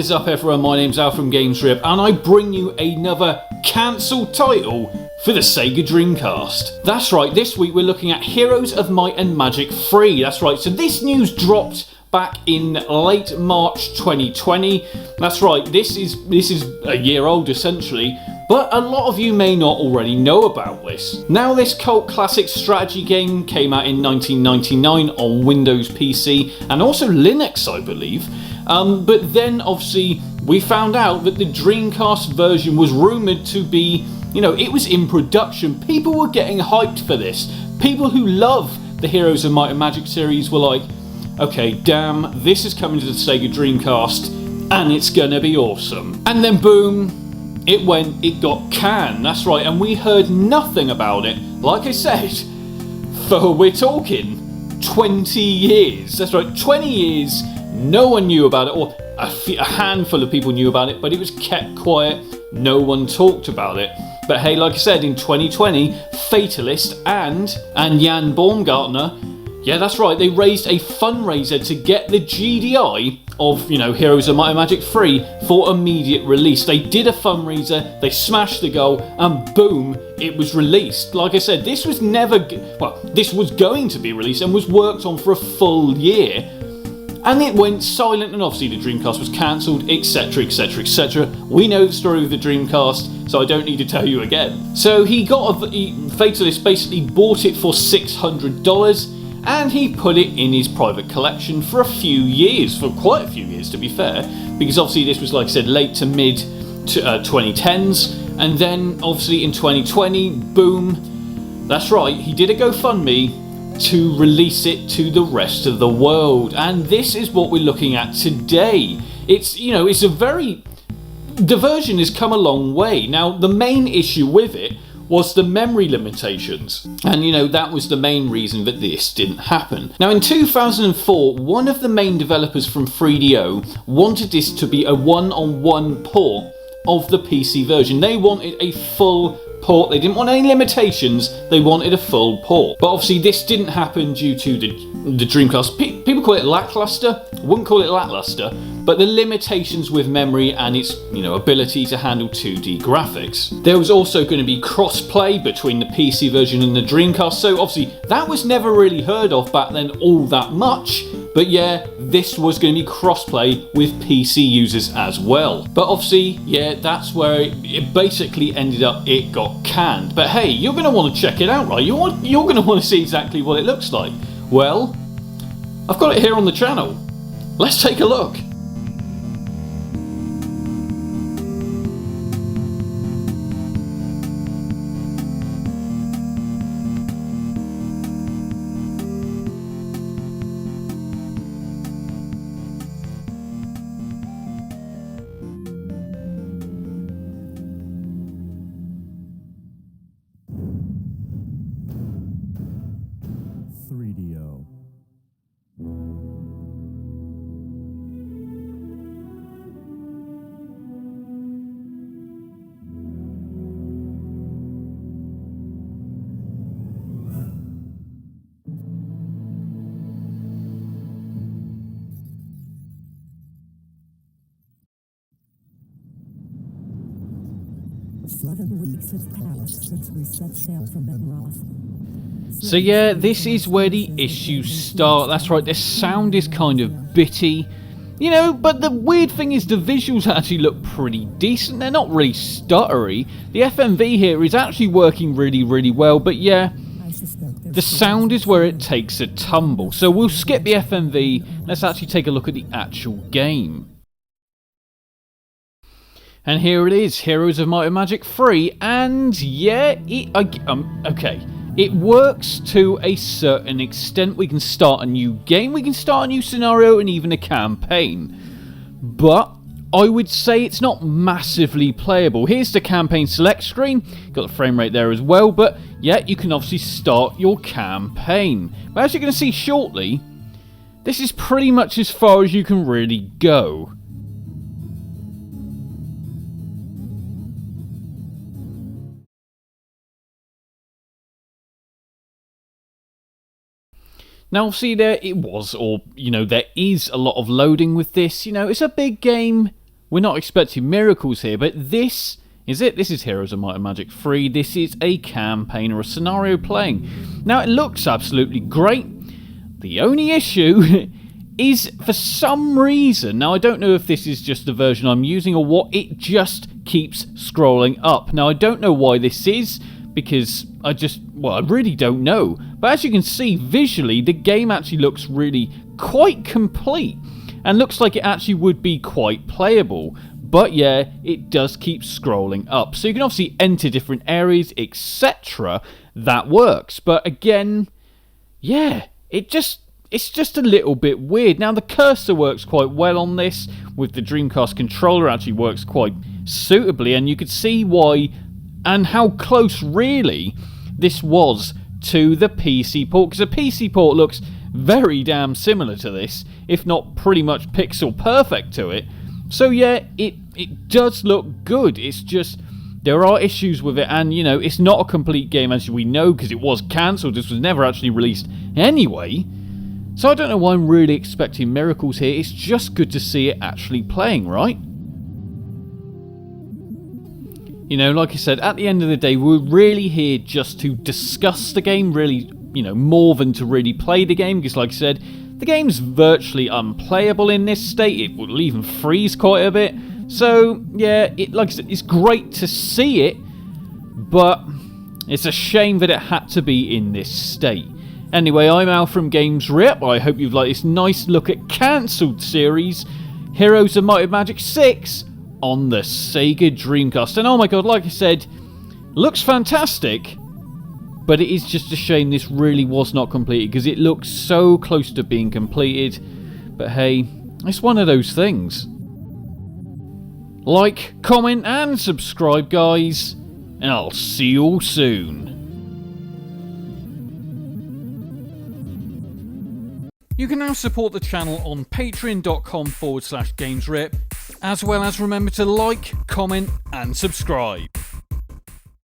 What is up everyone, my name's Al from GamesRib and I bring you another cancelled title for the Sega Dreamcast. That's right, this week we're looking at Heroes of Might and Magic 3. That's right, so this news dropped back in late March 2020. That's right, this is a year old essentially, but a lot of you may not already know about this. Now, this cult classic strategy game came out in 1999 on Windows PC and also Linux, I believe. But then obviously we found out that the Dreamcast version was rumoured to be, it was in production. People were getting hyped for this. People who love the Heroes of Might and Magic series were like, okay, damn, this is coming to the Sega Dreamcast and it's gonna be awesome. And then boom, it got canned, that's right, and we heard nothing about it, like I said, we're talking 20 years. That's right, 20 years, no one knew about it, or a handful of people knew about it, but it was kept quiet, no one talked about it. But hey, like I said, in 2020, Fatalist and Jan Baumgartner, yeah, that's right, they raised a fundraiser to get the GDI of, Heroes of Might and Magic 3 for immediate release. They did a fundraiser, they smashed the goal, and boom, it was released. Like I said, this was this was going to be released and was worked on for a full year. And it went silent, and obviously the Dreamcast was cancelled, etc, etc, etc. We know the story of the Dreamcast, so I don't need to tell you again. So Fatalist basically bought it for $600, and he put it in his private collection for quite a few years to be fair, because obviously this was, like I said, late to mid 2010s, and then obviously in 2020, boom, that's right, he did a GoFundMe to release it to the rest of the world, and this is what we're looking at today. The version has come a long way. Now, the main issue with it was the memory limitations, and that was the main reason that this didn't happen. Now, in 2004, one of the main developers from 3DO wanted this to be a one-on-one port of the PC version. They wanted a full port, they didn't want any limitations, they wanted a full port. But obviously this didn't happen due to the Dreamcast. People call it lackluster, wouldn't call it lackluster, but the limitations with memory and its ability to handle 2D graphics. There was also going to be cross-play between the PC version and the Dreamcast, so obviously that was never really heard of back then all that much, but yeah, this was going to be cross-play with PC users as well. But obviously, yeah, that's where it basically ended up, it got canned. But hey, you're going to want to check it out, right? You're going to want to see exactly what it looks like. Well, I've got it here on the channel. Let's take a look. So yeah, this is where the issues start. That's right, the sound is kind of bitty, but the weird thing is the visuals actually look pretty decent. They're not really stuttery. The FMV here is actually working really, really well, but yeah, the sound is where it takes a tumble. So we'll skip the FMV, let's actually take a look at the actual game. And here it is, Heroes of Might and Magic 3, and yeah, okay. It works to a certain extent. We can start a new game, we can start a new scenario, and even a campaign. But I would say it's not massively playable. Here's the campaign select screen, got the frame rate there as well, but yeah, you can obviously start your campaign. But as you're going to see shortly, this is pretty much as far as you can really go. Now, see, there is a lot of loading with this. It's a big game, we're not expecting miracles here, but this is it. This is Heroes of Might and Magic 3. This is a campaign or a scenario playing. Now, it looks absolutely great. The only issue is, for some reason, now I don't know if this is just the version I'm using or what, it just keeps scrolling up. Now, I don't know why this is, because I really don't know. But as you can see, visually, the game actually looks really quite complete, and looks like it actually would be quite playable. But yeah, it does keep scrolling up. So you can obviously enter different areas, etc. That works. But again, yeah, it's just a little bit weird. Now, the cursor works quite well on this, with the Dreamcast controller actually works quite suitably, and you could see why and how close, really, this was to the PC port, because the PC port looks very damn similar to this, if not pretty much pixel perfect to it. So yeah, it does look good. It's just, there are issues with it, and, you know, it's not a complete game, as we know, because it was cancelled. This was never actually released anyway. So I don't know why I'm really expecting miracles here. It's just good to see it actually playing, right? You know, like I said, at the end of the day, we're really here just to discuss the game, really, you know, more than to really play the game, because like I said, the game's virtually unplayable in this state. It will even freeze quite a bit. So, yeah, like I said, it's great to see it, but it's a shame that it had to be in this state. Anyway, I'm Al from Games Rip. I hope you've liked this nice look at cancelled series, Heroes of Might and Magic 6, on the Sega Dreamcast. And oh my god, like I said, looks fantastic, but it is just a shame this really was not completed, because it looks so close to being completed. But hey, it's one of those things. Like, comment and subscribe, guys, and I'll see you all soon. You can now support the channel on patreon.com/GamesRip, as well as remember to like, comment and subscribe.